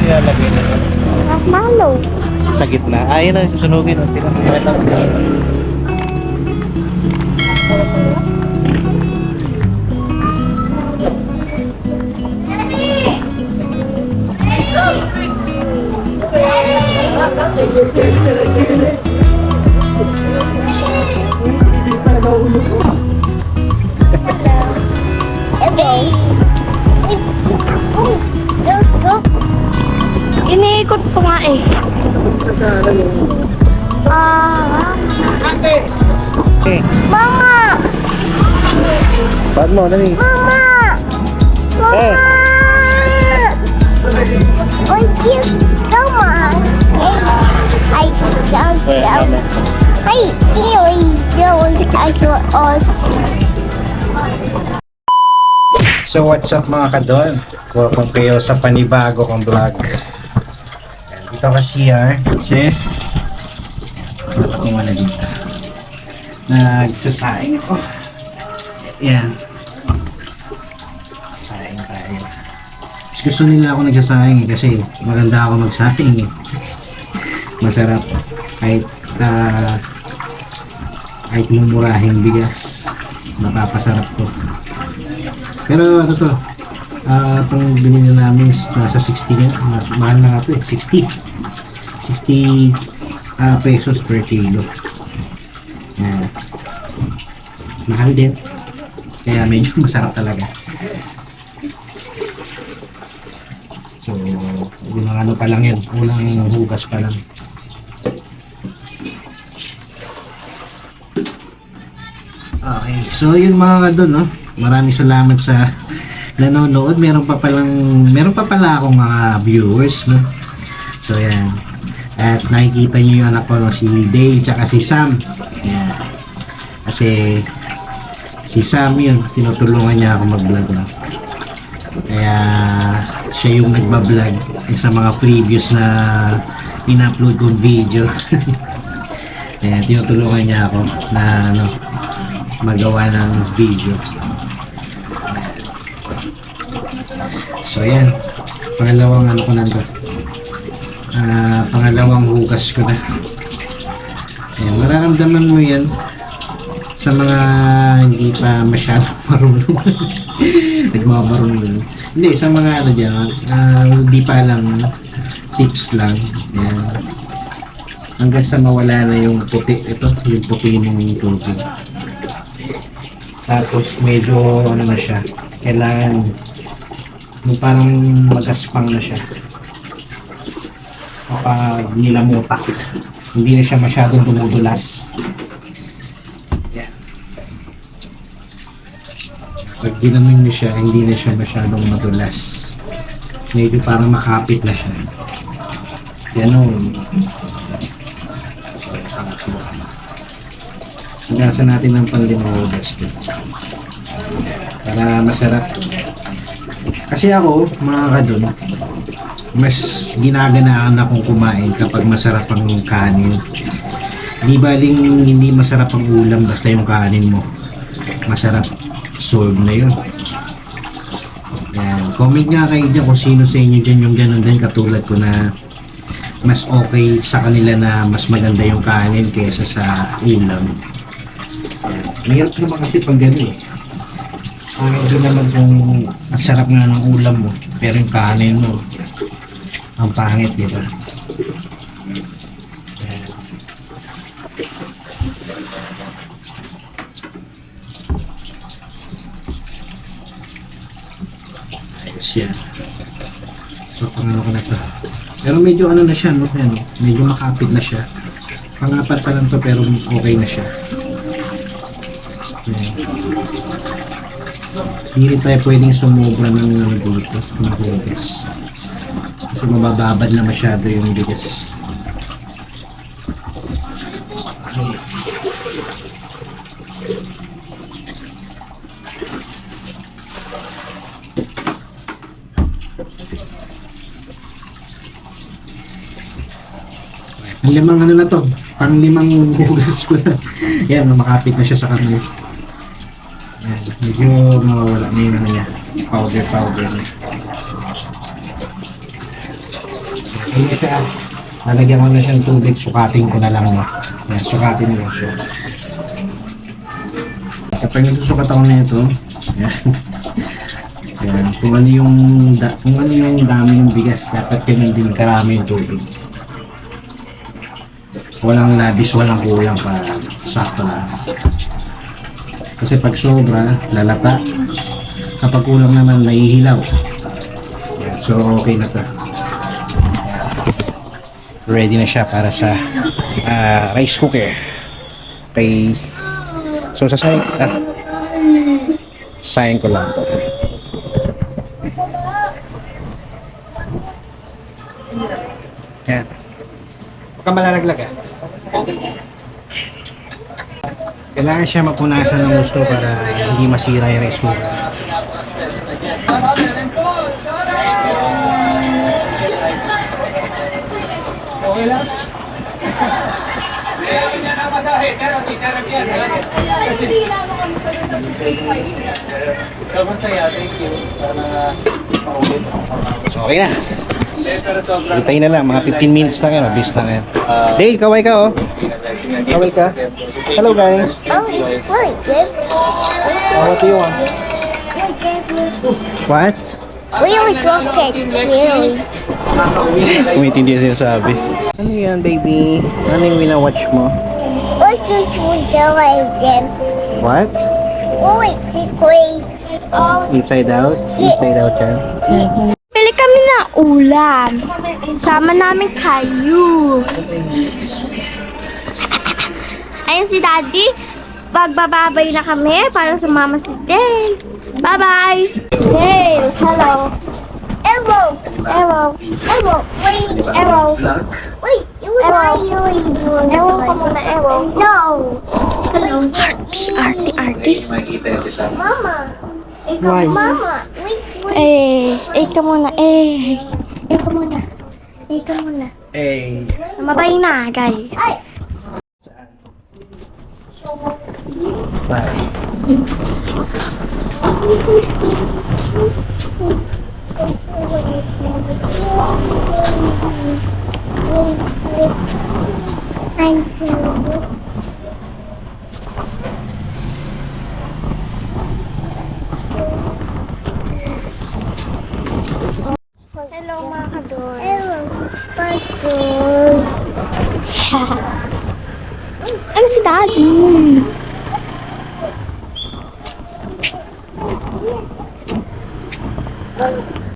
nilalagay na? Marshmallow. Sa gitna. Ayun na, susunugin. Pinakita mo. Okay. Iniikot ko nga eh. Okay. Mama! Ba't mo, dali. Mama! Eh. Thank you so much. I don't Eh, tama. I So what's up mga kadol? Welcome kayo sa panibago kong vlog. Ayan, dito ka CR kasi napating mo na dito. Nagsasaing ako. Ayan. Saing tayo. Mas gusto nila ako nagsasaing kasi maganda ako magsaing eh. Masarap kahit kahit mumurahing bigas mapapasarap to. Pero ano to, itong binili namin is nasa 60 nga, mahal na nga to eh, 60 pesos per kilo. Mahal din, kaya medyo masarap talaga. So, unang ano pa lang yun, unang hugas pa lang. Okay, so yun mga kadol, no? Maraming salamat sa nanonood. Meron pa pala akong mga viewers, no? So yan. At nakikita niyo yung anak ko, no? Si Dale tsaka si Sam. Yan. Kasi si Sam yun, tinutulungan niya ako mag-vlog, no? Kaya siya yung nagba-vlog sa mga previous na in-upload kong video. Kaya tinutulungan niya ako na ano, magawa ng video. So yan, pangalawang ano ko nando, pangalawang hugas ko na. Ayan, mararamdaman mo yan sa mga hindi pa masyadong marunong. Nagmamarunong. Hindi, sa mga ano dyan, hindi pa alam, tips lang. Ayan. Hanggang sa mawala na yung puti, ito, yung puti ng tubig. Tapos medyo ano na siya, kailangan yung parang magaspang na siya kapag nilamutak, hindi na siya masyadong dumudulas. Yan. Pag ginamin niyo siya, hindi na siya masyadong madulas, medyo parang makapit na siya. Ganon. Hagasan natin ng panlimahugas para masarap. Kasi ako, mga kadol, mas ginaganaan akong kumain kapag masarap ang kanin. Di baling hindi masarap ang ulam basta yung kanin mo masarap, solve na yun. Yan. Comment nga kayo dyan kung sino sa inyo dyan yung ganun din katulad ko na mas okay sa kanila na mas maganda yung kanin kaysa sa ulam. Mahirap naman kasi pag gano'n eh. Hindi naman kung ang sarap nga ng ulam mo, pero yung kanin mo, ang pangit, di ba? Ayos yan. So, pangano ko na ito. Pero medyo ano na siya, no? Medyo makapit na siya. Pangapat pa lang to pero okay na siya. Hindi tayo pwedeng sumobra ng dito, ng bigas. Kasi mabababad na masyado yung bigas. Ang limang ano na to, pang limang hugas ko na. Yan, makapit na siya sa kanya. Yan, medyo mawawala na yung ano niya, powder na. Hindi siya. Lalagyan ko na siyang tubig. Sukatin ko na lang. No? Yan, sukatin mo siya. Kapag nagsusukat ako na ito, yan. Yan, kung ano yung dami ng bigas, dapat ganun din karami yung tubig. Walang labis, walang kulang para sakto lang. Kasi pag sobra, lalata. Kapag kulang naman, nahihilaw. Yan, so okay na to. Ready na siya para sa rice cooker. Okay. So sasayin ko lang to. Yan. Huwag kang malalaglag ah. Kailangan siya mapunasan ng gusto para hindi masira yung rice cooker. Okay lang? Masaya, thank you. So okay na. Hintayin na lang, mga 15 minutes na yan, mabilis na yan. Dale, kaway ka oh. Kaway ka. Hello guys. Oh, what, Dad? What do you want? What? We were talking really. Kumitindi yung sinasabi. Ano yan baby? Ano yung winawatch mo? What's this one Dad? What? Oh, it's great. Inside out? Inside out yan. Pili kami na ulam. Sama namin kayo. Ayun si Daddy. Magbababay na kami para sumama si Dale. Bye-bye. Dale, hello. Hello. Hello. Hello. Wait. Hello. Wait. Hello ka muna, Hello. No. Hello. Arty. Mama. Ikaw, Mama. Wait. Ikaw muna. Ikaw muna. Hey. Namatay na, guys. Bye. I'm sorry. Hello mga kadol. Hello, kadol. Ano si Daddy?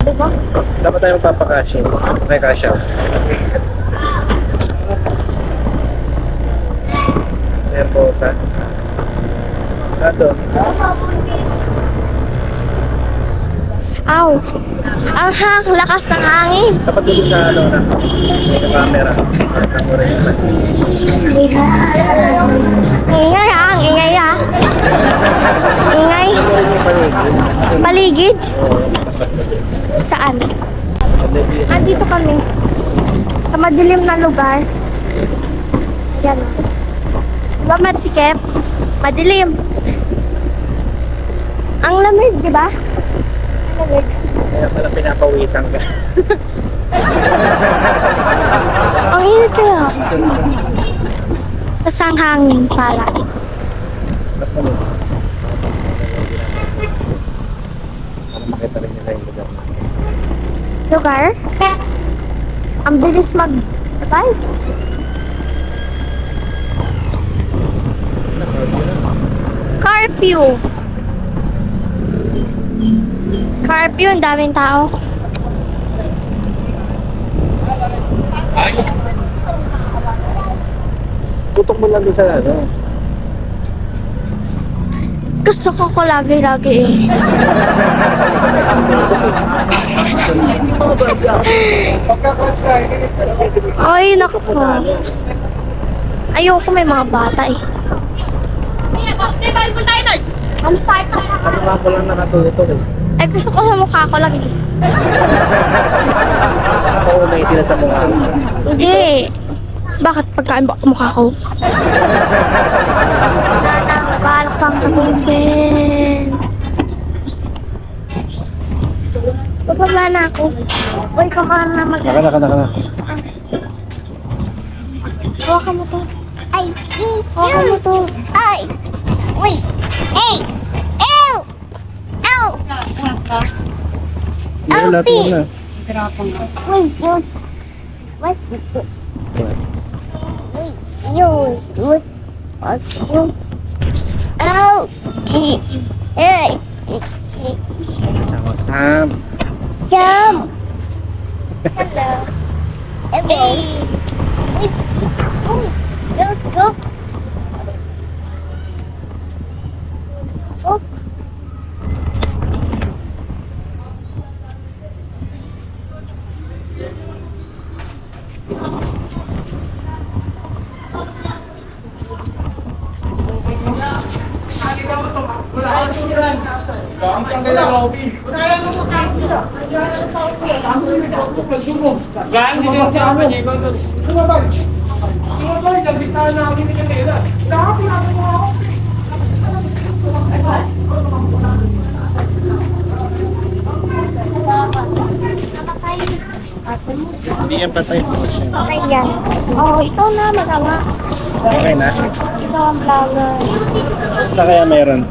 Diba? Dapat tayo magpapakashin. May kasya. Ayan po sa ato. Aw! Ang lakas ng hangin. Dapat dito sa ano na. Sa camera. Ingay ah, ingay ah. Ingay. Paligid. Saan? Dito kami. Sa madilim na lugar. Yan. Diba madsikip? Madilim. Ang lamig, di ba? Lamig. Kaya pala pinapawisan ka. Ang init kaya. Tapos ang hangin pala. Para makita rin nila yung lugar na. Lugar? Ang bilis mag-bike. Curfew. Curfew, ang daming tao. Tutok mo lang doon sa ano. Gusto ko lagi-lagi eh. Ay, naku. Ayoko may mga bata eh. Ano tayo? Ano nga ko lang nakatutok eh. Ay, gusto ko sa mukha ko lang eh. Oo, naitin sa mukha. Hindi. Bakit pagkain ba mukha ko? Balak pang tapusin. Bababa na ako. Uy, kaka na mag... Naka. Hawakan mo to. Ay, Hawakan mo to. ay, wait, ay, ew, ow, Lahat mo na. wait, what, what, wait, what's you, ow, hey, Sam. jump, hello, hey, wait, look, look, Hindi yan patay po siya. Okay yan. Oh, ikaw na, magawa. Okay na. Ikaw ang vlogger. Sa kaya meron?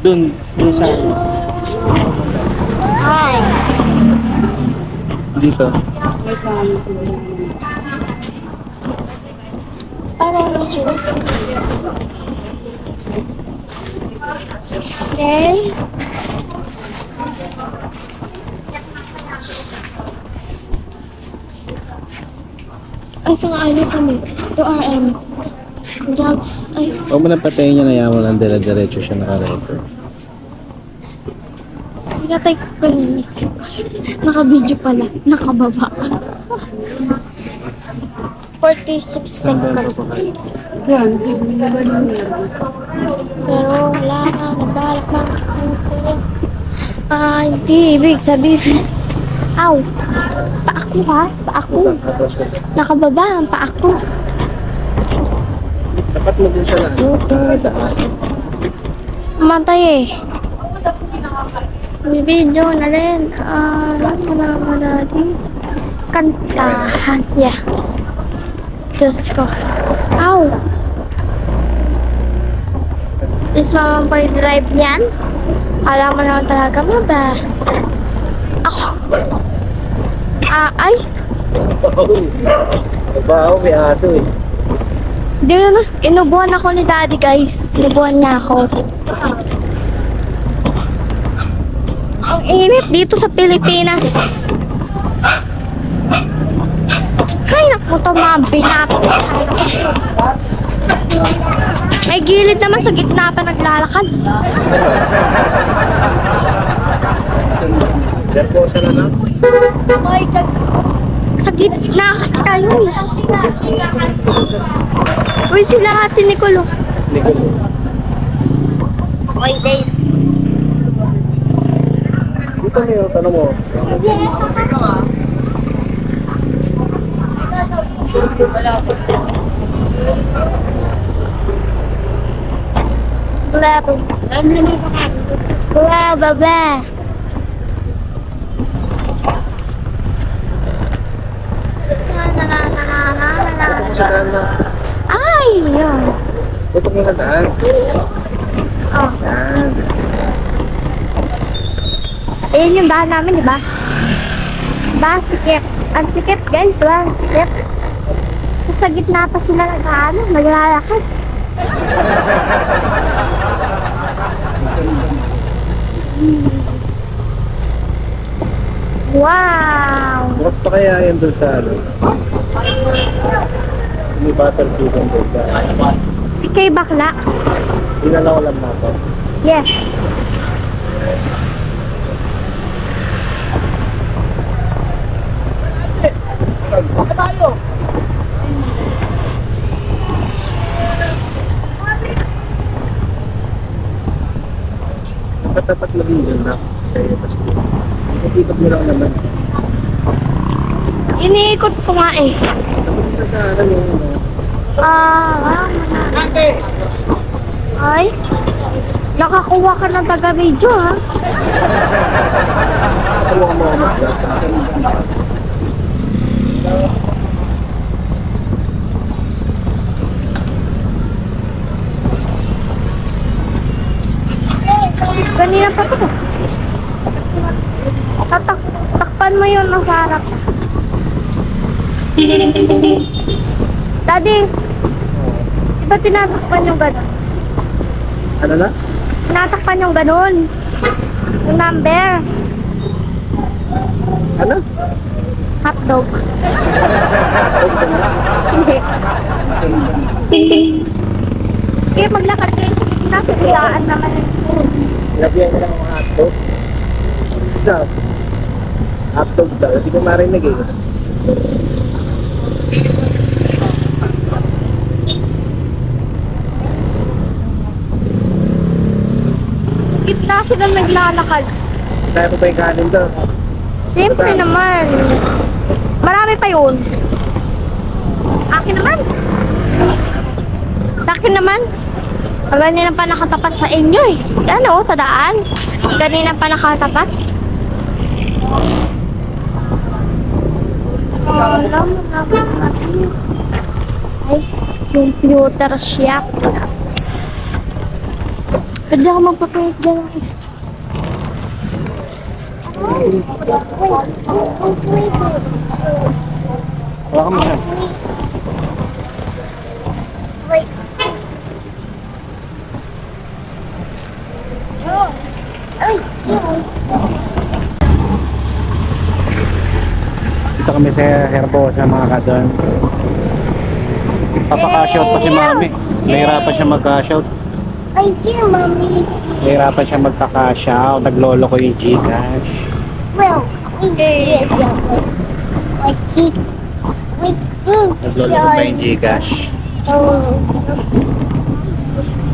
Dun sa Hi. dito. Parang medyo. Okay. Ay, sa ano kami? 2RM. Drugs. Ay, Huwag mo nang patayin niya na yaman ng dire-diretso siya naka-record. pinatay ko kanina. Kasi naka-video pala. Nakababa. 46 seconds. Pero wala na. Nabalak na. Hindi. Ibig sabihin. Aw! Paako ha? Paako. Nakababa ang paako. Tapat mo din siya lang. Matay eh. May video na rin. Ano naman natin? Kantahan. Yeah. Diyos ko. Aw! Is mama pa yung drive niyan? Alam mo naman talaga mo ba? Ako. Ay! Baho, may aso eh. Di na. Inubuhan ako ni daddy guys. Inubuhan niya ako. Ang init dito sa Pilipinas. Ay, naku, ito mga binapit. May gilid naman sa gitna pa naglalakad. Derposa na lang. Sa gitna kasi kayo eh. Uy, sila ate Nicolo. wait, wait, Dito niyo, tanong mo. Blah, blah, blah, blah, blah. Sa daan na. Ay, yun. Tutok mo sa daan. Oh. Yan. Ayun yung bahan namin, di ba? Diba? Sikip. Ang sikip, guys, diba? Ang sikip. Sa gitna pa sila naglalakad. Wow! Bukas pa kaya yan doon sa ano? May battlefield ang doon sa... Si Kay Bakla. Hindi na lang alam natin. Yes. Tapat mo din yun na. Kaya mas... Ikot mo lang naman. Iniikot ko nga eh. Nagkaanan yung ano. Ay, nakakuha ka ng taga-video ha. Kanina pa to. Takpan mo yun ang sarap. Daddy, di ba tinatakpan yung gano'n? Ano na? Tinatakpan yung gano'n. Yung number. Ano? Hotdog. Hindi. Kaya maglakad kayo. Nasulaan naman. Lagyan mo lang mga hotdog. Isa. Hotdog daw. Hindi ko marinig eh. Gitna sila naglalakad. Kaya mo ba yung kanin daw? Siyempre naman. Marami pa yun. Akin naman. Sa akin naman. Ganina pa nakatapat sa inyo eh. Ano, sa daan. Ganina pa nakatapat. Alam mo natin. Ay, computer shop. Pwede ako magpapayag dyan guys. Wala ka mo siya. Wait. Ay, Dito kami sa Herbosa mga kadon. Papaka-shout pa si Mami. Nahirapan siya mag-shout. I hear mommy. Nahirapan siya magpaka-shout. Naglolo ko yung Gcash. Well, we did that way. Like teeth. We think Naglolo ko pa yung Gcash. Oh.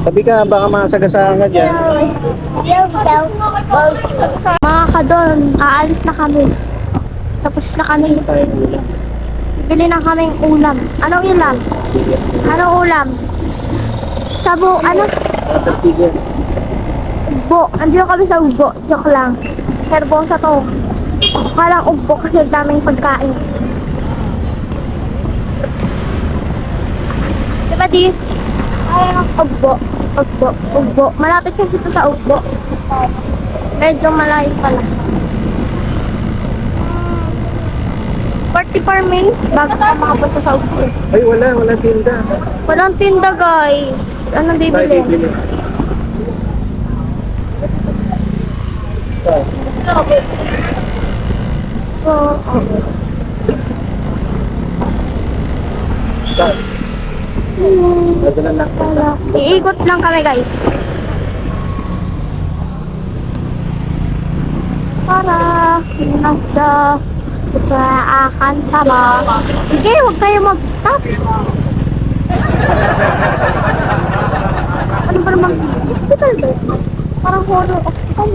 Tabi ka, baka masagasaan ka dyan. Mga kadon, aalis na kami. Tapos na kami. Tayo ulam. Bili na kaming ulam. Anong ulam? Anong ulam? Sabo, ano? Tatigan. Ugbo. Andiyo kami sa ugbo. Joke lang. Herbosa to. Kalang ugbo kasi daming pagkain. Diba di? Ay, ugbo. Ugbo. Ugbo. Malapit kasi ito sa ugbo. Medyo malayo pala. 44 minutes bago ka makapunta sa ugbo. Ay, wala tinda. Walang tinda guys. Anong bibili? Oh, Nadalan lang. iikot lang kami guys. Para nasa sa akan tama. Sige, huwag kayo mag-stop. Ano ba naman? Hospital ba? Parang horror hospital.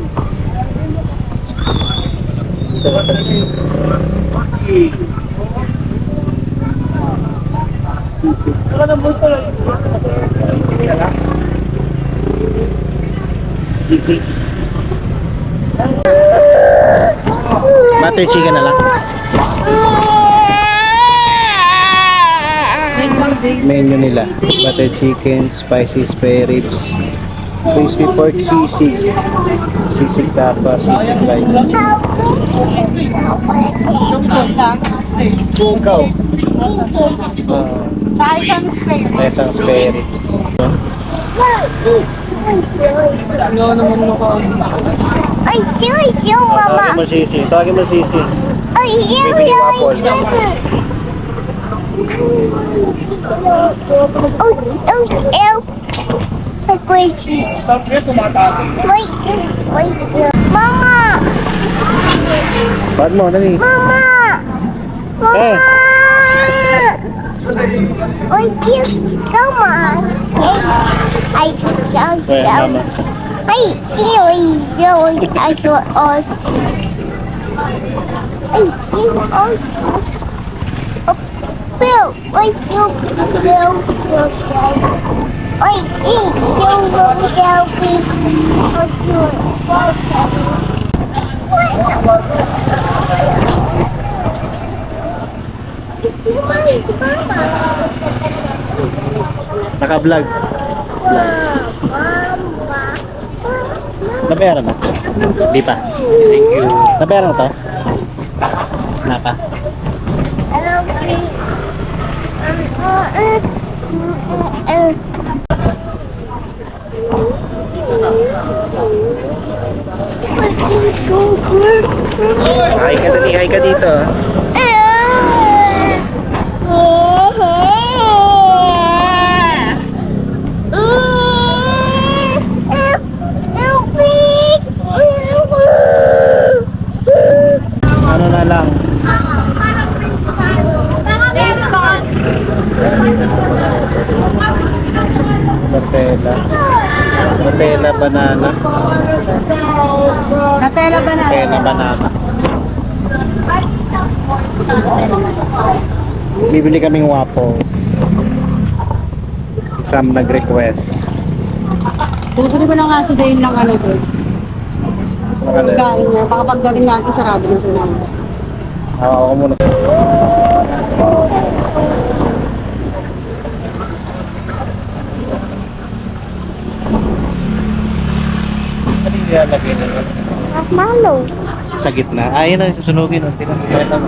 Butter chicken na lang. Menu nila. Butter chicken, spicy spare ribs, crispy pork sisig, sisig tapa, sisig rice. Ikaw? Isang spare ribs. Ano naman ako? Ay, siyo, mama. Tawagin mo sisi. Tawagin mo sisi. Ay, siyo. Oh, crazy. Wait. Mama! Pad mo, dali. Mama! Eh. Oh, siyo. Come on. Ay, siyo. Kaya mama. Ay, I saw all. Ay, Bill, wait, Bill. Wait, Naka-vlog. Nabayaran na? Di pa. Thank you. Nabayaran na to? Napa? Hello, please. It's so good. Hi ka dito. Ano na lang? Nutella. Nutella banana. Natela ba na? Nutella banana. Bibili kaming waffles. Si Sam nag-request. Bubili ko na nga si Dane ng ano ko. Ano? Kain niya. Baka pagdating natin sarado na siya namin. Ako muna. Ano yung nilalagay na yun? Marshmallow. Sa gitna. Ah, yun ang susunugin. Tinakita mo.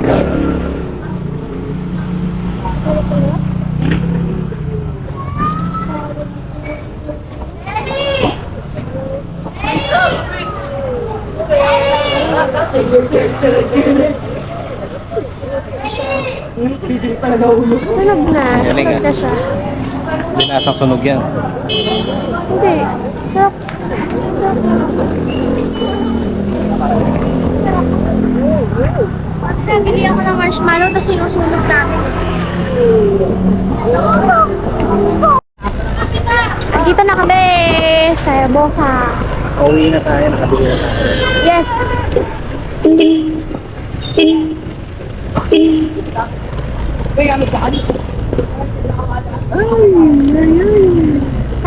Sunog na. Galing, Sunog na siya. Binasang sunog yan. Hindi. Sarap. Nabili ako ng marshmallow tapos sinusunog namin. Dito na kami sa Bosa. Uwi na tayo. Nakabili na tayo. Yes.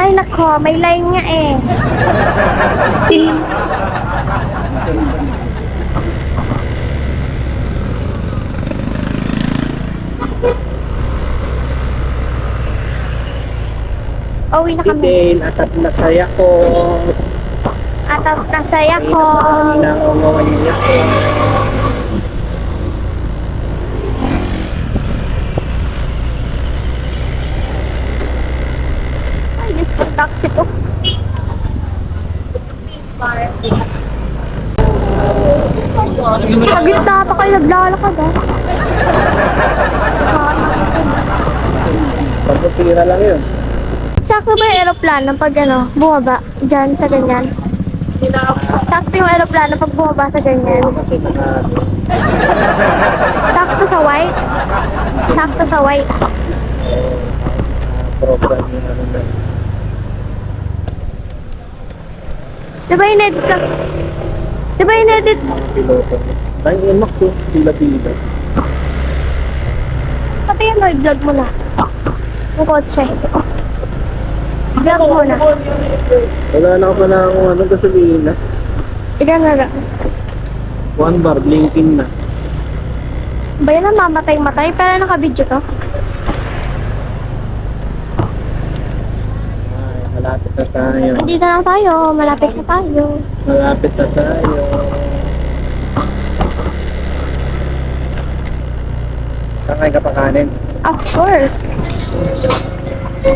Ay, nako, may line nga eh. Uwi na kami. Dale, at nasaya ko. At nasaya ko. Nangunguliyak ko. Ay, Diyos ko, taxi to. Sa gitna pa kayo naglalakad ah. Pagpapira lang yun. Sakto ba yung aeroplano pag ano, bumaba dyan sa ganyan? Sakto yung aeroplano pag bumaba sa ganyan. Kasi Sakto sa white. Sakto sa white. program yung ano na. Diba in-edit ka? Diba in-edit? Piloto. Ay, Max yun. Pila-pila. Pati yan, i-vlog mo na. Yung kotse. Vlog mo na. Wala na ako pala akong ano gasolina. Ilan na. 1 bar, blinking na. Ba yan ang mamatay-matay? Pero naka-video to. Ay, malapit na tayo. Dito na tayo. Malapit na tayo. Malapit na tayo. Kakain ka pa kanin? Of course.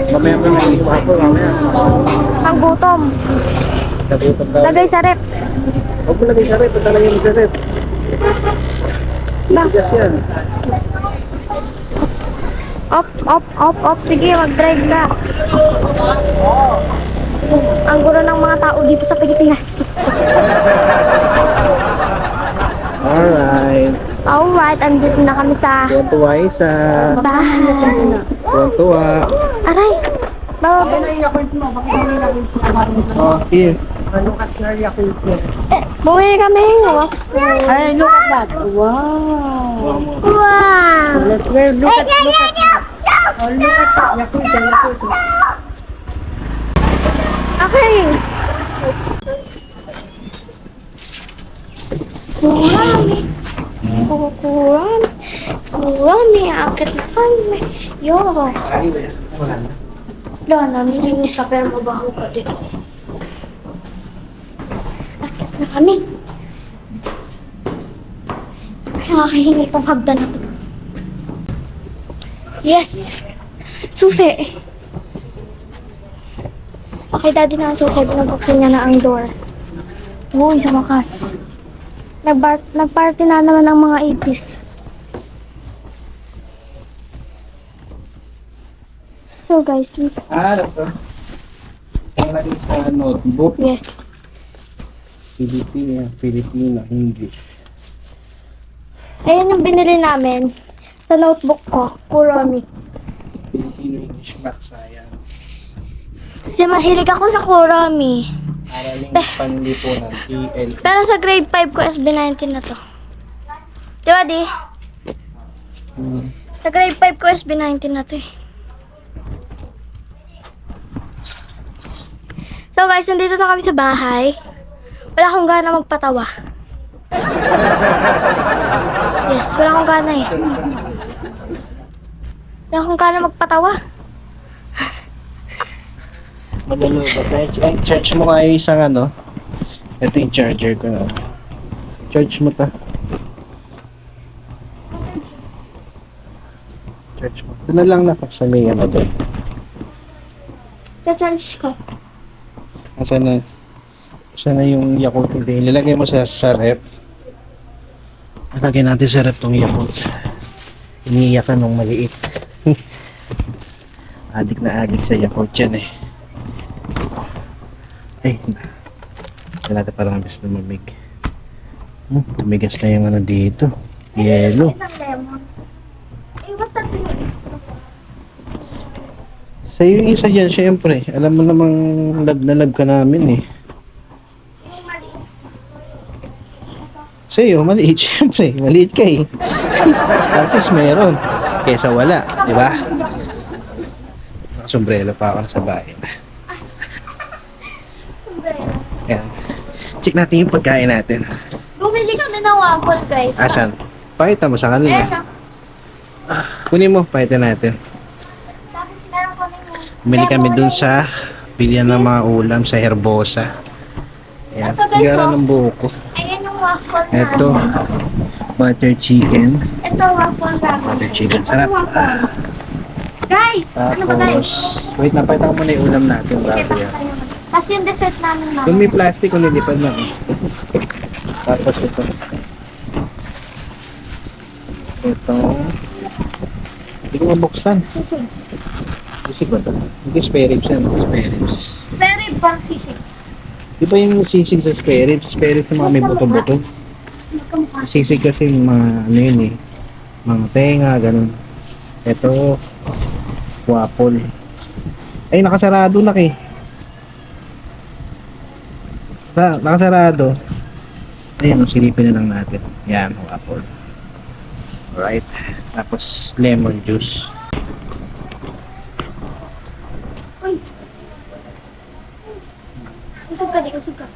Mamaya mo nang ito ako, mamaya. Ang gutom. Nagutom daw. Lagay sa rep. Huwag mo lagay sa rep, ito lang yung sa rep. Titigas yan. Op. Sige, mag-drive ka. Ang gulo ng mga tao dito sa Pilipinas. Alright. Alright, andito na kami sa Tuwan-tuwa isa. bahay. Tuwan-tuwa. Aray! Baba. Oh, here. Bumili kami. Hey, look at that. Wow. Wow! Look at that. Oh, look at that. Yakult. Okay. kurami. Kurami. Kurami. Akit na kami. Yo. Ay, wala na. Wala na. Nilinis na pero mabaho pa din. Akit na kami. Nakakahingil tong hagdan na to. Yes! Susi! Okay, daddy na ang susi. Binubuksan niya na ang door. Uy, sa wakas. Nagparty na naman ang mga 80s. So guys, Ano to? Nalagay sa notebook. yes. Filipino, English. Ayan yung binili namin sa notebook ko, Kuromi. Filipino, English, Math, Science. Kasi mahilig ako sa Kuromi. Araling panlipunan, EL. Pero sa grade 5 ko, SB19 na to. Di ba, di? Sa grade 5 ko, SB19 na to eh. So guys, nandito na kami sa bahay. Wala akong gana magpatawa. Yes, wala akong gana eh. Wala akong gana magpatawa. Magalo ba? Charge mo nga yung isang ano. Ito yung charger ko na. Charge mo ta. Charge mo. Ito na lang na sa may ano doon. Cha-charge ko. Sana yung Yakult hindi. Nilagay mo sa ref. Lagay natin sa ref tong Yakult. Iniiyakan nung maliit. Adik na adik sa Yakult yan eh. Ay, wala na parang abis lumamig. Tumigas na yung ano dito. Yelo. Isang lemon. Eh, ba't natin yung Sa'yo yung isa dyan, syempre. Alam mo namang love na love ka namin eh. Sa'yo, maliit syempre. Maliit ka eh. At least meron. Kesa wala, di ba? Sombrero pa ako sa bahay. Ayan. Check natin yung pagkain natin. Bumili kami ng waffle, guys. Asan? Pakita mo sa kanila. Ayan, Kunin mo, pakita natin. tapos meron kami Bumili kami dun sa bilihan ng mga ulam sa Herbosa. Ayan. Ito, guys, Tigara oh. ng buko. Ayan yung waffle na. Ito, butter chicken. Ito, waffle namin. Butter chicken. Sarap. Ito, waffle. Guys! Ano ba, guys? Tapos, wait, napakita ko muna yung ulam natin bago Kita yan. tayo. Tapos yung dessert namin, ma'am. Kung may plastic, kung nilipad na. Tapos ito. Ito. Hindi ko mabuksan. Sisig. Sisig ba ito? Hindi spare ribs yan. Spare ribs. Spare rib bang sisig? Di ba yung sisig sa spare ribs? Spare ribs yung mga may buto-buto. Magkamukha. Sisig kasi yung mga ano yun eh. Mga tenga, ganun. Ito. Waffle. Ay, nakasarado na eh. Nakasarado. Ayan, silipin na lang natin. Yan, waffle. Alright. Tapos, lemon juice. Uy! Usog ka, di. Usog ka.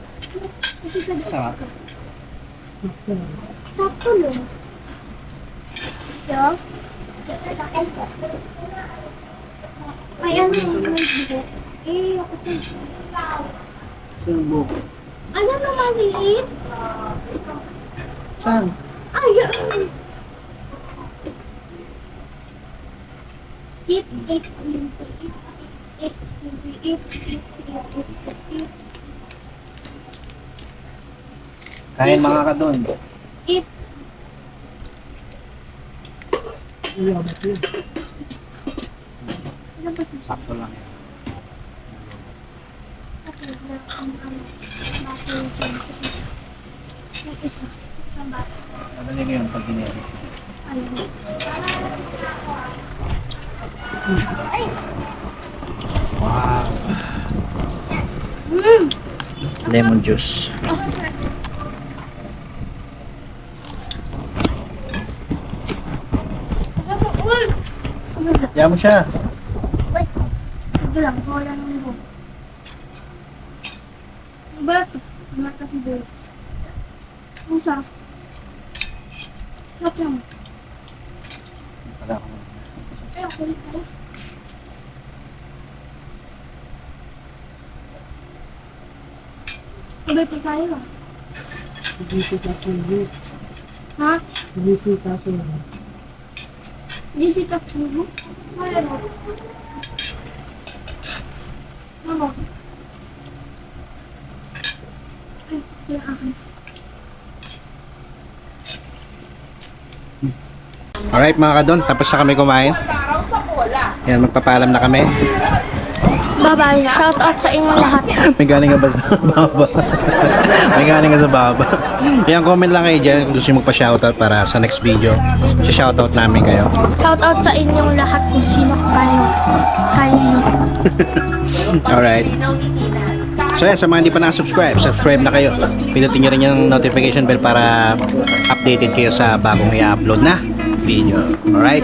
Usog ka, di. Sarap. Sakto lang. Yo? Ay, ano yung buhok? Eh, ako ito. Subo. Ano na maliit? Saan? Ay, ay. Eat. Kain mga ka doon. Eat. Ano ba ito? Sakto lang yan. Yung isa. Isang bata. Madali ko yun pag ginili. Ayun. Wow. Mm. Lemon juice. Uy! Kaya mo siya. Sige lang, wala nang ibo. Ano ba ito? Ano ito si Boris? Ang sarap. Sarap lang. Wala akong... Ay, ako ulit tayo. Sabay pa tayo ah. Ha? Visita subo? Wala mo. Ano? Ay, yung akin. Alright mga kadon, tapos na kami kumain. Yan, magpapaalam na kami. Bye-bye. Shout out sa inyo lahat. May galing ka ba sa baba? May galing ka sa baba. Yan, comment lang kayo dyan kung gusto nyo magpa-shoutout para sa next video. Si-shoutout namin kayo. Shout out sa inyong lahat kung sino kayo. Kayo nyo. Alright. So yan, sa mga hindi pa na-subscribe, subscribe na kayo. Pinutin nyo rin yung notification bell para updated kayo sa bagong i-upload na video. Alright?